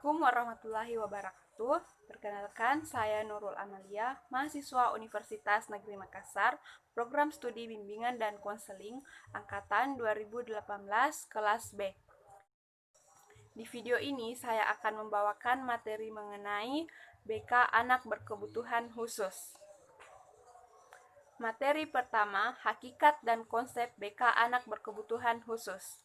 Assalamualaikum warahmatullahi wabarakatuh. Perkenalkan, saya Nurul Amalia, mahasiswa Universitas Negeri Makassar, program studi bimbingan dan konseling angkatan 2018 kelas B. Di video ini saya akan membawakan materi mengenai BK Anak Berkebutuhan Khusus. Materi pertama, hakikat dan konsep BK Anak Berkebutuhan Khusus.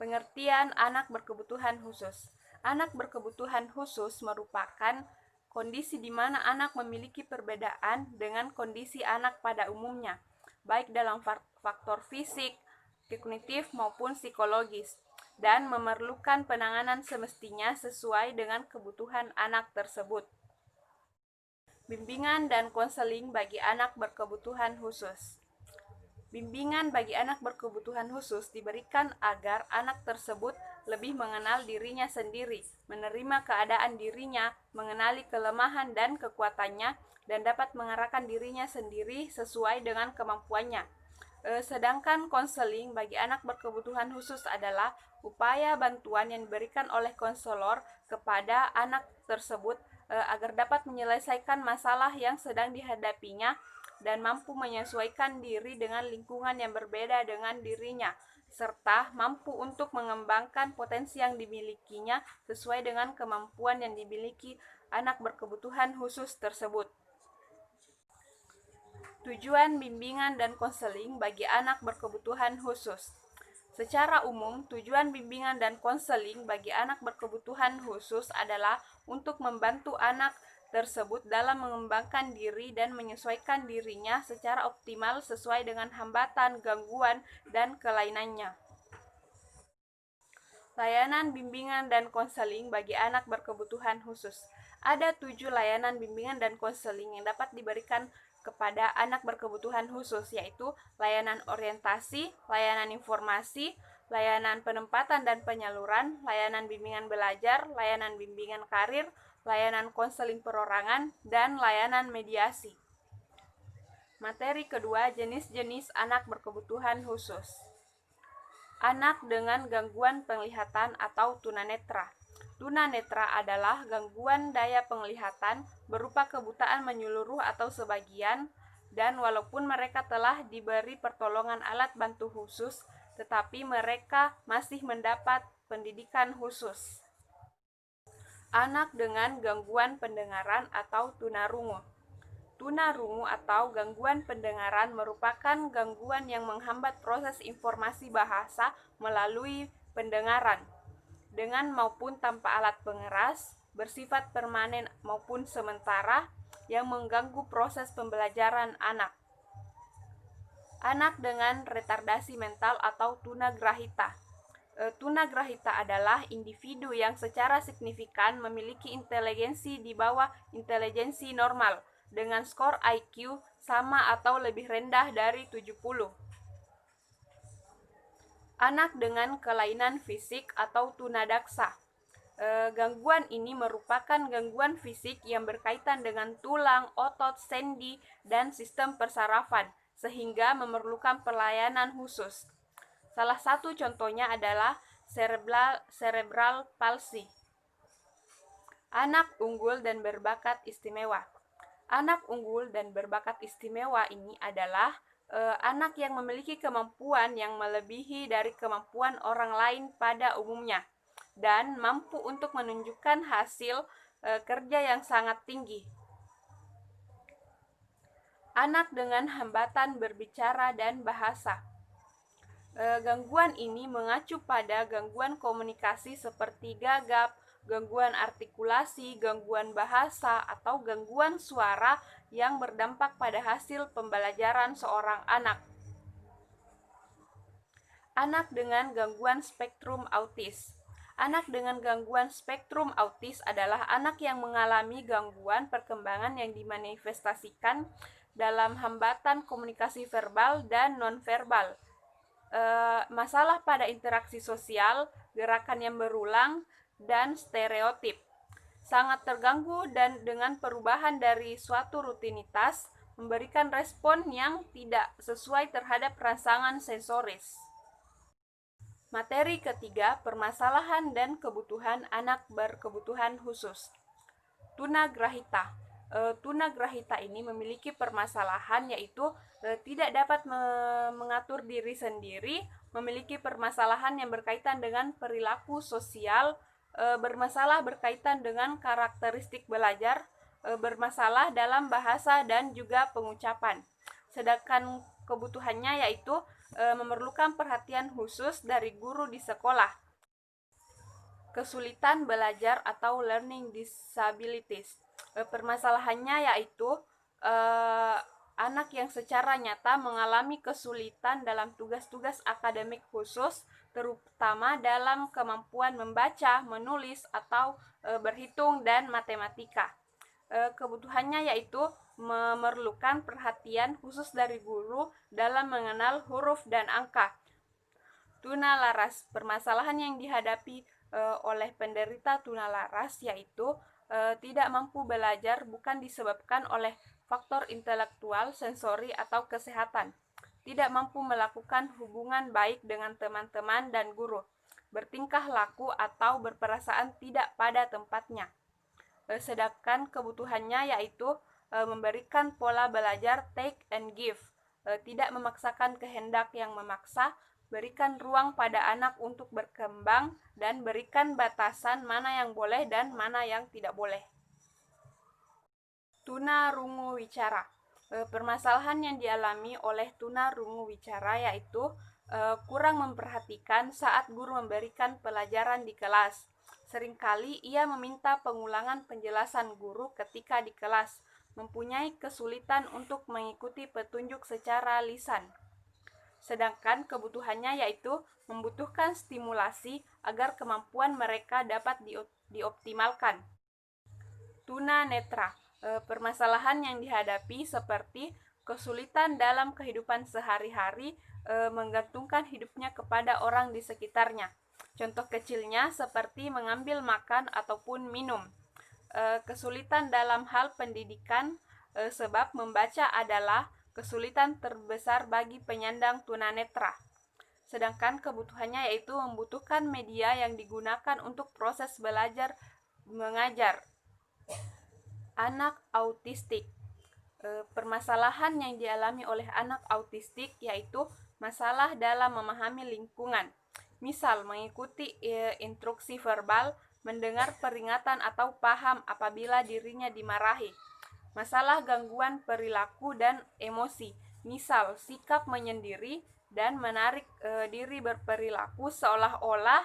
Pengertian anak berkebutuhan khusus. Anak berkebutuhan khusus merupakan kondisi di mana anak memiliki perbedaan dengan kondisi anak pada umumnya, baik dalam faktor fisik, kognitif maupun psikologis, dan memerlukan penanganan semestinya sesuai dengan kebutuhan anak tersebut. Bimbingan dan konseling bagi anak berkebutuhan khusus. Bimbingan bagi anak berkebutuhan khusus diberikan agar anak tersebut lebih mengenal dirinya sendiri, menerima keadaan dirinya, mengenali kelemahan dan kekuatannya, dan dapat mengarahkan dirinya sendiri sesuai dengan kemampuannya. Sedangkan konseling bagi anak berkebutuhan khusus adalah upaya bantuan yang diberikan oleh konselor kepada anak tersebut agar dapat menyelesaikan masalah yang sedang dihadapinya dan mampu menyesuaikan diri dengan lingkungan yang berbeda dengan dirinya, serta mampu untuk mengembangkan potensi yang dimilikinya sesuai dengan kemampuan yang dimiliki anak berkebutuhan khusus tersebut. Tujuan bimbingan dan konseling bagi anak berkebutuhan khusus. Secara umum, tujuan bimbingan dan konseling bagi anak berkebutuhan khusus adalah untuk membantu anak tersebut dalam mengembangkan diri dan menyesuaikan dirinya secara optimal sesuai dengan hambatan, gangguan, dan kelainannya. Layanan bimbingan dan konseling bagi anak berkebutuhan khusus. Ada 7 layanan bimbingan dan konseling yang dapat diberikan kepada anak berkebutuhan khusus, yaitu layanan orientasi, layanan informasi, layanan penempatan dan penyaluran, layanan bimbingan belajar, layanan bimbingan karir, layanan konseling perorangan, dan layanan mediasi. Materi kedua, jenis-jenis anak berkebutuhan khusus. Anak dengan gangguan penglihatan atau tunanetra. Tunanetra adalah gangguan daya penglihatan berupa kebutaan menyeluruh atau sebagian, dan walaupun mereka telah diberi pertolongan alat bantu khusus, tetapi mereka masih mendapat pendidikan khusus. Anak dengan gangguan pendengaran atau tunarungu. Tunarungu atau gangguan pendengaran merupakan gangguan yang menghambat proses informasi bahasa melalui pendengaran, dengan maupun tanpa alat pengeras, bersifat permanen maupun sementara, yang mengganggu proses pembelajaran anak. Anak dengan retardasi mental atau tunagrahita. Tunagrahita adalah individu yang secara signifikan memiliki inteligensi di bawah inteligensi normal, dengan skor IQ sama atau lebih rendah dari 70. Anak dengan kelainan fisik atau tunadaksa. Gangguan ini merupakan gangguan fisik yang berkaitan dengan tulang, otot, sendi, dan sistem persarafan, sehingga memerlukan pelayanan khusus. Salah satu contohnya adalah cerebral palsy. Anak unggul dan berbakat istimewa. Anak unggul dan berbakat istimewa ini adalah anak yang memiliki kemampuan yang melebihi dari kemampuan orang lain pada umumnya, dan mampu untuk menunjukkan hasil kerja yang sangat tinggi. Anak dengan hambatan berbicara dan bahasa. Gangguan ini mengacu pada gangguan komunikasi seperti gagap, gangguan artikulasi, gangguan bahasa, atau gangguan suara yang berdampak pada hasil pembelajaran seorang anak. Anak dengan gangguan spektrum autis. Anak dengan gangguan spektrum autis adalah anak yang mengalami gangguan perkembangan yang dimanifestasikan dalam hambatan komunikasi verbal dan nonverbal, masalah pada interaksi sosial, gerakan yang berulang, dan stereotip. Sangat terganggu dan dengan perubahan dari suatu rutinitas, memberikan respon yang tidak sesuai terhadap rangsangan sensoris. Materi ketiga, permasalahan dan kebutuhan anak berkebutuhan khusus. Tunagrahita. Tunagrahita ini memiliki permasalahan yaitu tidak dapat mengatur diri sendiri, memiliki permasalahan yang berkaitan dengan perilaku sosial, bermasalah berkaitan dengan karakteristik belajar, bermasalah dalam bahasa dan juga pengucapan. Sedangkan kebutuhannya yaitu memerlukan perhatian khusus dari guru di sekolah. Kesulitan belajar atau learning disabilities. Permasalahannya yaitu anak yang secara nyata mengalami kesulitan dalam tugas-tugas akademik khusus, terutama dalam kemampuan membaca, menulis, atau berhitung dan matematika. Kebutuhannya yaitu memerlukan perhatian khusus dari guru dalam mengenal huruf dan angka. Tunalaras. Permasalahan yang dihadapi oleh penderita tunalaras yaitu tidak mampu belajar bukan disebabkan oleh faktor intelektual, sensori, atau kesehatan. Tidak mampu melakukan hubungan baik dengan teman-teman dan guru. Bertingkah laku atau berperasaan tidak pada tempatnya. Sedangkan kebutuhannya yaitu memberikan pola belajar take and give. Tidak memaksakan kehendak yang memaksa, berikan ruang pada anak untuk berkembang, dan berikan batasan mana yang boleh dan mana yang tidak boleh. Tunarungu wicara. Permasalahan yang dialami oleh tunarungu wicara yaitu kurang memperhatikan saat guru memberikan pelajaran di kelas. Seringkali ia meminta pengulangan penjelasan guru ketika di kelas, mempunyai kesulitan untuk mengikuti petunjuk secara lisan. Sedangkan kebutuhannya yaitu membutuhkan stimulasi agar kemampuan mereka dapat dioptimalkan. Tunanetra. Permasalahan yang dihadapi seperti kesulitan dalam kehidupan sehari-hari, menggantungkan hidupnya kepada orang di sekitarnya. Contoh kecilnya seperti mengambil makan ataupun minum. Kesulitan dalam hal pendidikan, sebab membaca adalah kesulitan terbesar bagi penyandang tunanetra. Sedangkan kebutuhannya yaitu membutuhkan media yang digunakan untuk proses belajar mengajar. Anak autistik. Permasalahan yang dialami oleh anak autistik yaitu masalah dalam memahami lingkungan. Misal, mengikuti instruksi verbal, mendengar peringatan atau paham apabila dirinya dimarahi. Masalah gangguan perilaku dan emosi. Misal, sikap menyendiri dan menarik diri berperilaku seolah-olah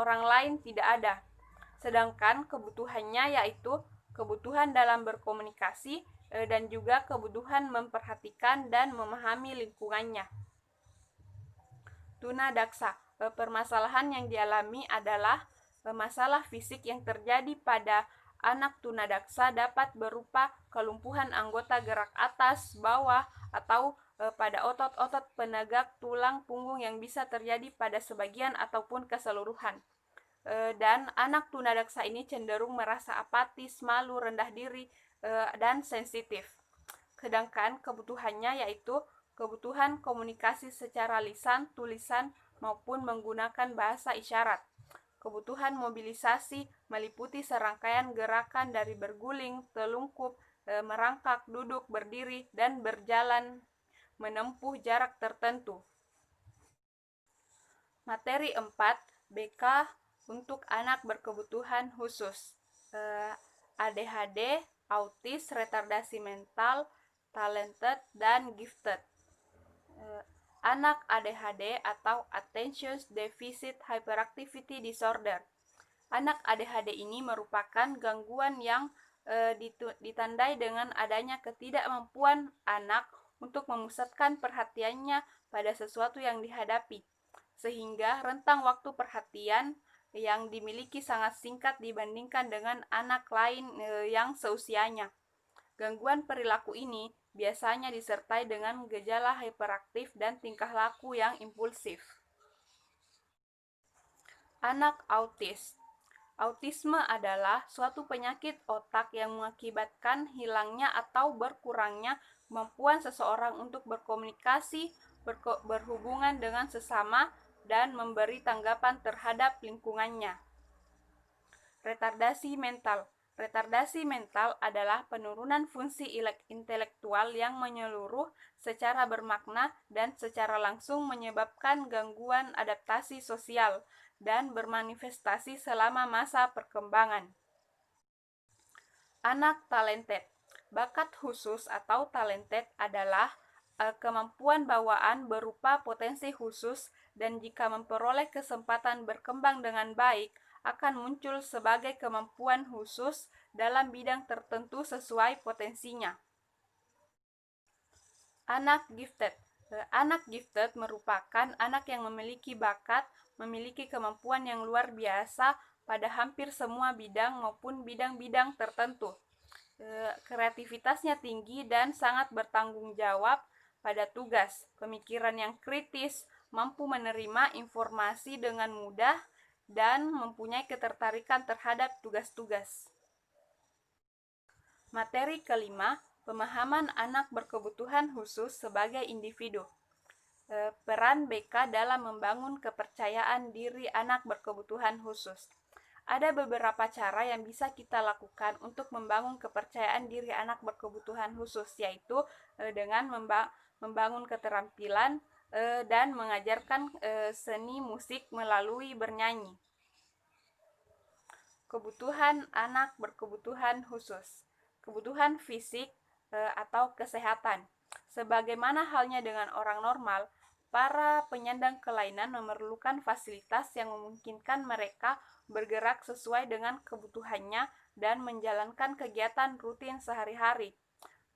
orang lain tidak ada. Sedangkan kebutuhannya yaitu kebutuhan dalam berkomunikasi dan juga kebutuhan memperhatikan dan memahami lingkungannya. Tunadaksa. Permasalahan yang dialami adalah masalah fisik yang terjadi pada anak tunadaksa dapat berupa kelumpuhan anggota gerak atas, bawah, atau pada otot-otot penegak tulang punggung yang bisa terjadi pada sebagian ataupun keseluruhan. Dan anak tunadaksa ini cenderung merasa apatis, malu, rendah diri, dan sensitif. Sedangkan kebutuhannya yaitu kebutuhan komunikasi secara lisan, tulisan, maupun menggunakan bahasa isyarat. Kebutuhan mobilisasi meliputi serangkaian gerakan dari berguling, telungkup, merangkak, duduk, berdiri, dan berjalan menempuh jarak tertentu. Materi 4, BK untuk anak berkebutuhan khusus. ADHD, autis, retardasi mental, talented, dan gifted. Anak ADHD atau Attention Deficit Hyperactivity Disorder. Anak ADHD ini merupakan gangguan yang ditandai dengan adanya ketidakmampuan anak untuk memusatkan perhatiannya pada sesuatu yang dihadapi, sehingga rentang waktu perhatian yang dimiliki sangat singkat dibandingkan dengan anak lain yang seusianya. Gangguan perilaku ini biasanya disertai dengan gejala hiperaktif dan tingkah laku yang impulsif. Anak autis. Autisme adalah suatu penyakit otak yang mengakibatkan hilangnya atau berkurangnya kemampuan seseorang untuk berkomunikasi, berhubungan dengan sesama, dan memberi tanggapan terhadap lingkungannya. Retardasi mental. Retardasi mental adalah penurunan fungsi intelektual yang menyeluruh secara bermakna dan secara langsung menyebabkan gangguan adaptasi sosial dan bermanifestasi selama masa perkembangan. Anak talented. Bakat khusus atau talented adalah kemampuan bawaan berupa potensi khusus dan jika memperoleh kesempatan berkembang dengan baik, akan muncul sebagai kemampuan khusus dalam bidang tertentu sesuai potensinya. Anak gifted. Anak gifted merupakan anak yang memiliki bakat, memiliki kemampuan yang luar biasa pada hampir semua bidang maupun bidang-bidang tertentu. Kreativitasnya tinggi dan sangat bertanggung jawab pada tugas, pemikiran yang kritis, mampu menerima informasi dengan mudah, dan mempunyai ketertarikan terhadap tugas-tugas. Materi kelima, pemahaman anak berkebutuhan khusus sebagai individu. Peran BK dalam membangun kepercayaan diri anak berkebutuhan khusus. Ada beberapa cara yang bisa kita lakukan untuk membangun kepercayaan diri anak berkebutuhan khusus, yaitu dengan membangun keterampilan dan mengajarkan seni musik melalui bernyanyi. Kebutuhan anak berkebutuhan khusus. Kebutuhan fisik atau kesehatan. Sebagaimana halnya dengan orang normal, para penyandang kelainan memerlukan fasilitas yang memungkinkan mereka bergerak sesuai dengan kebutuhannya dan menjalankan kegiatan rutin sehari-hari.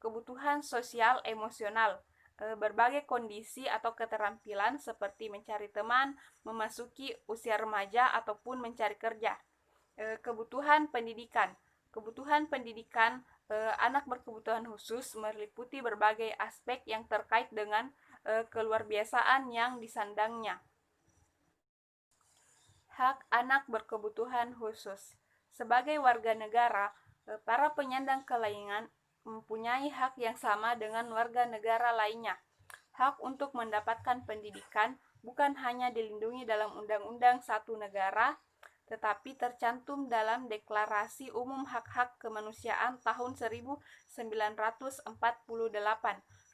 Kebutuhan sosial emosional. Berbagai kondisi atau keterampilan seperti mencari teman, memasuki usia remaja, ataupun mencari kerja. Kebutuhan pendidikan. Kebutuhan pendidikan anak berkebutuhan khusus meliputi berbagai aspek yang terkait dengan keluarbiasaan yang disandangnya. Hak anak berkebutuhan khusus. Sebagai warga negara, para penyandang kelainan mempunyai hak yang sama dengan warga negara lainnya. Hak untuk mendapatkan pendidikan bukan hanya dilindungi dalam Undang-Undang Satu Negara, tetapi tercantum dalam Deklarasi Umum Hak-Hak Kemanusiaan tahun 1948,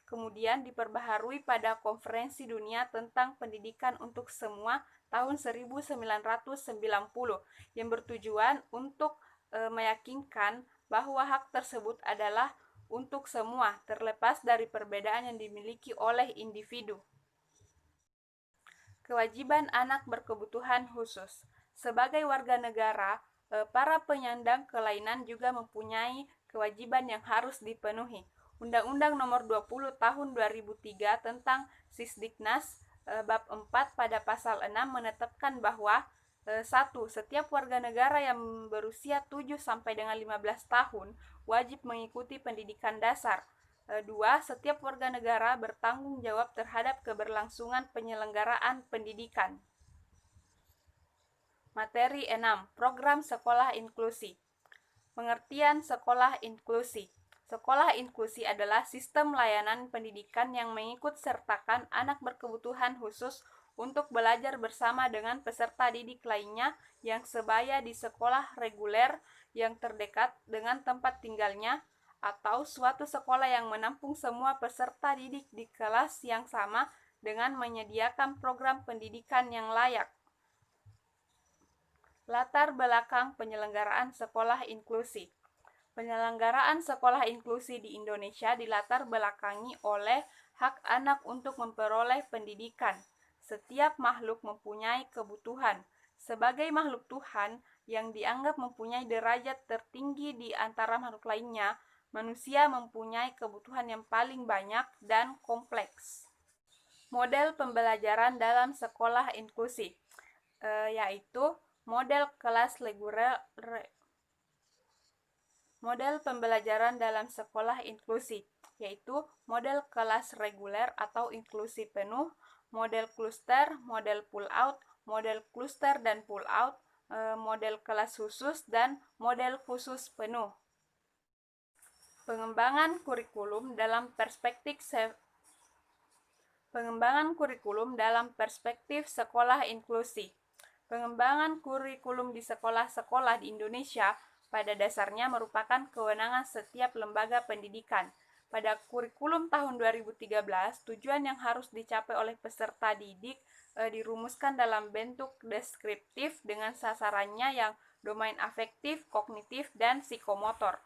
kemudian diperbaharui pada Konferensi Dunia tentang Pendidikan untuk Semua tahun 1990, yang bertujuan untuk meyakinkan bahwa hak tersebut adalah untuk semua, terlepas dari perbedaan yang dimiliki oleh individu. Kewajiban anak berkebutuhan khusus. Sebagai warga negara, para penyandang kelainan juga mempunyai kewajiban yang harus dipenuhi. Undang-Undang Nomor 20 Tahun 2003 tentang Sisdiknas bab 4 pada pasal 6 menetapkan bahwa 1. Setiap warga negara yang berusia 7 sampai dengan 15 tahun wajib mengikuti pendidikan dasar. 2. Setiap warga negara bertanggung jawab terhadap keberlangsungan penyelenggaraan pendidikan. Materi 6. Program Sekolah Inklusi. Pengertian sekolah inklusi. Sekolah inklusi adalah sistem layanan pendidikan yang mengikut sertakan anak berkebutuhan khusus untuk belajar bersama dengan peserta didik lainnya yang sebaya di sekolah reguler yang terdekat dengan tempat tinggalnya, atau suatu sekolah yang menampung semua peserta didik di kelas yang sama dengan menyediakan program pendidikan yang layak. Latar belakang penyelenggaraan sekolah inklusi. Penyelenggaraan sekolah inklusi di Indonesia dilatar belakangi oleh hak anak untuk memperoleh pendidikan. Setiap makhluk mempunyai kebutuhan. Sebagai makhluk Tuhan yang dianggap mempunyai derajat tertinggi di antara makhluk lainnya, manusia mempunyai kebutuhan yang paling banyak dan kompleks. Model pembelajaran dalam sekolah inklusi, yaitu model kelas reguler. Model pembelajaran dalam sekolah inklusi, yaitu model kelas reguler atau inklusi penuh, model kluster, model pull out, model kluster dan pull out, model kelas khusus, dan model khusus penuh. Pengembangan kurikulum dalam Pengembangan kurikulum dalam perspektif sekolah inklusi. Pengembangan kurikulum di sekolah-sekolah di Indonesia pada dasarnya merupakan kewenangan setiap lembaga pendidikan. Pada kurikulum tahun 2013, tujuan yang harus dicapai oleh peserta didik dirumuskan dalam bentuk deskriptif dengan sasarannya yang domain afektif, kognitif, dan psikomotor.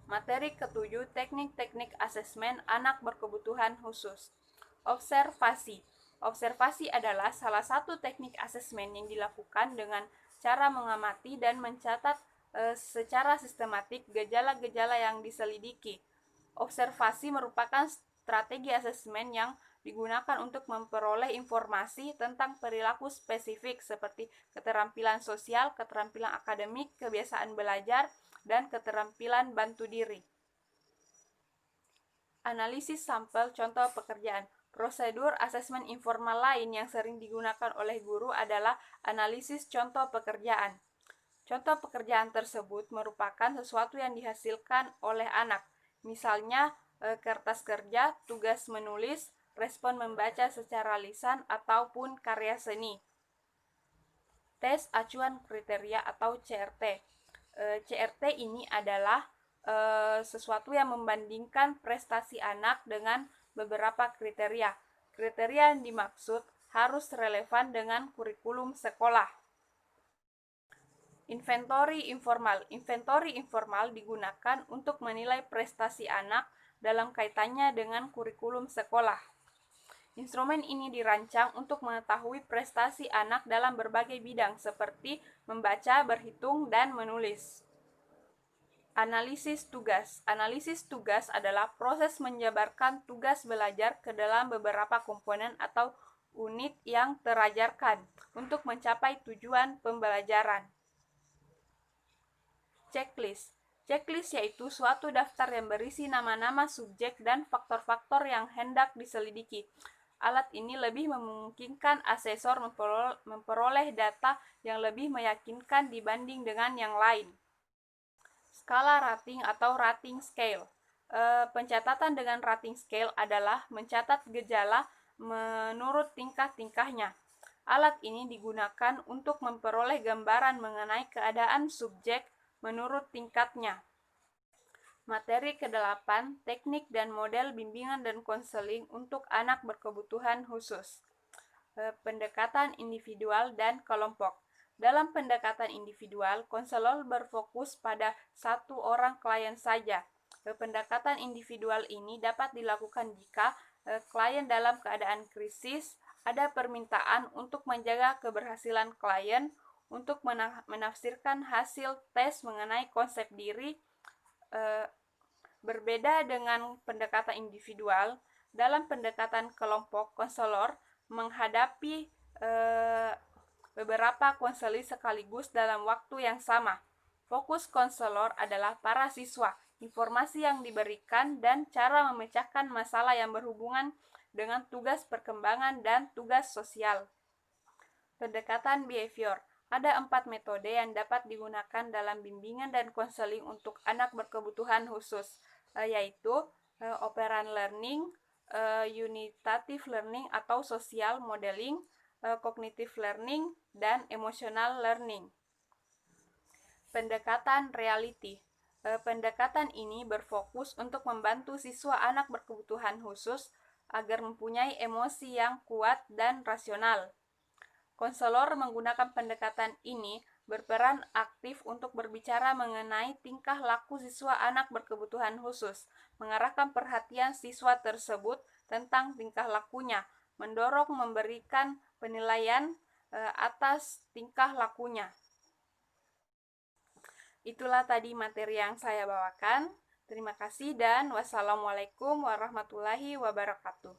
Materi ketujuh, teknik-teknik asesmen anak berkebutuhan khusus. Observasi. Observasi adalah salah satu teknik asesmen yang dilakukan dengan cara mengamati dan mencatat secara sistematik gejala-gejala yang diselidiki. Observasi merupakan strategi asesmen yang digunakan untuk memperoleh informasi tentang perilaku spesifik seperti keterampilan sosial, keterampilan akademik, kebiasaan belajar, dan keterampilan bantu diri. Analisis sampel contoh pekerjaan. Prosedur asesmen informal lain yang sering digunakan oleh guru adalah analisis contoh pekerjaan. Contoh pekerjaan tersebut merupakan sesuatu yang dihasilkan oleh anak, misalnya kertas kerja, tugas menulis, respon membaca secara lisan, ataupun karya seni. Tes acuan kriteria atau CRT. CRT ini adalah sesuatu yang membandingkan prestasi anak dengan beberapa kriteria. Kriteria yang dimaksud harus relevan dengan kurikulum sekolah. Inventory informal. Inventory informal digunakan untuk menilai prestasi anak dalam kaitannya dengan kurikulum sekolah. Instrumen ini dirancang untuk mengetahui prestasi anak dalam berbagai bidang seperti membaca, berhitung, dan menulis. Analisis tugas. Analisis tugas adalah proses menjabarkan tugas belajar ke dalam beberapa komponen atau unit yang terajarkan untuk mencapai tujuan pembelajaran. Checklist. Checklist yaitu suatu daftar yang berisi nama-nama subjek dan faktor-faktor yang hendak diselidiki. Alat ini lebih memungkinkan asesor memperoleh data yang lebih meyakinkan dibanding dengan yang lain. Skala rating atau rating scale. Pencatatan dengan rating scale adalah mencatat gejala menurut tingkah-tingkahnya. Alat ini digunakan untuk memperoleh gambaran mengenai keadaan subjek menurut tingkatnya. Materi ke-8, teknik dan model bimbingan dan konseling untuk anak berkebutuhan khusus. Pendekatan individual dan kelompok. Dalam pendekatan individual, konselor berfokus pada satu orang klien saja. Pendekatan individual ini dapat dilakukan jika klien dalam keadaan krisis, ada permintaan untuk menjaga keberhasilan klien, untuk menafsirkan hasil tes mengenai konsep diri. Berbeda dengan pendekatan individual, dalam pendekatan kelompok, konselor menghadapi beberapa konseling sekaligus dalam waktu yang sama. Fokus konselor adalah para siswa, informasi yang diberikan, dan cara memecahkan masalah yang berhubungan dengan tugas perkembangan dan tugas sosial. Pendekatan behavior. Ada 4 metode yang dapat digunakan dalam bimbingan dan konseling untuk anak berkebutuhan khusus, yaitu operant learning, unitative learning atau social modeling, cognitive learning, dan emotional learning. Pendekatan reality. Pendekatan ini berfokus untuk membantu siswa anak berkebutuhan khusus agar mempunyai emosi yang kuat dan rasional. Konselor menggunakan pendekatan ini berperan aktif untuk berbicara mengenai tingkah laku siswa anak berkebutuhan khusus, mengarahkan perhatian siswa tersebut tentang tingkah lakunya, mendorong memberikan penilaian atas tingkah lakunya. Itulah tadi materi yang saya bawakan. Terima kasih dan wassalamualaikum warahmatullahi wabarakatuh.